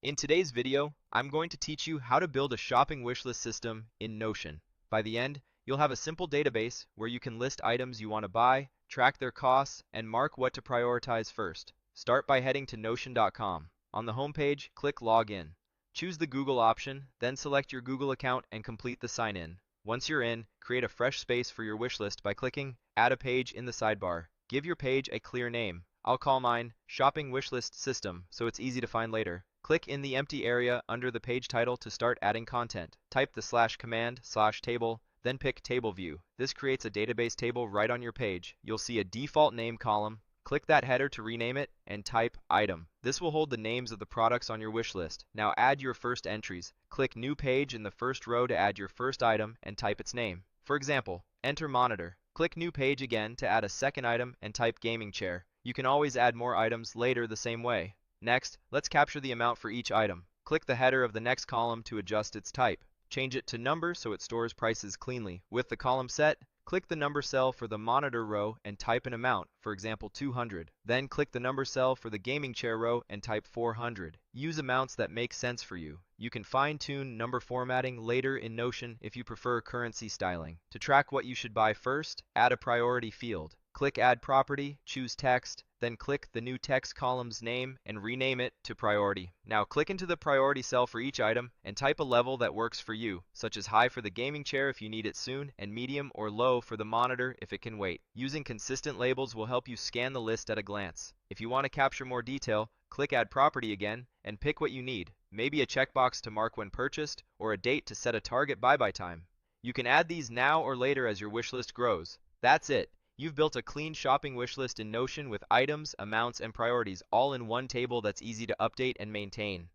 In today's video, I'm going to teach you how to build a shopping wishlist system in Notion. By the end, you'll have a simple database where you can list items you want to buy, track their costs, and mark what to prioritize first. Start by heading to Notion.com. On the homepage, click Login. Choose the Google option, then select your Google account and complete the sign-in. Once you're in, create a fresh space for your wishlist by clicking Add a Page in the sidebar. Give your page a clear name. I'll call mine Shopping Wishlist System so it's easy to find later. Click in the empty area under the page title to start adding content. Type the /command/table, then pick Table View. This creates a database table right on your page. You'll see a default name column. Click that header to rename it and type Item. This will hold the names of the products on your wish list. Now add your first entries. Click New Page in the first row to add your first item and type its name. For example, enter Monitor. Click New Page again to add a second item and type Gaming Chair. You can always add more items later the same way. Next, let's capture the amount for each item. Click the header of the next column to adjust its type. Change it to number so it stores prices cleanly. With the column set, click the number cell for the monitor row and type an amount, for example 200. Then click the number cell for the gaming chair row and type 400. Use amounts that make sense for you. You can fine-tune number formatting later in Notion if you prefer currency styling. To track what you should buy first, add a priority field. Click Add Property, choose Text, then click the new text column's name and rename it to Priority. Now click into the priority cell for each item and type a level that works for you, such as high for the gaming chair if you need it soon, and medium or low for the monitor if it can wait. Using consistent labels will help you scan the list at a glance. If you want to capture more detail, click Add Property again and pick what you need, maybe a checkbox to mark when purchased or a date to set a target buy time. You can add these now or later as your wish list grows. That's it. You've built a clean shopping wish list in Notion with items, amounts, and priorities all in one table that's easy to update and maintain.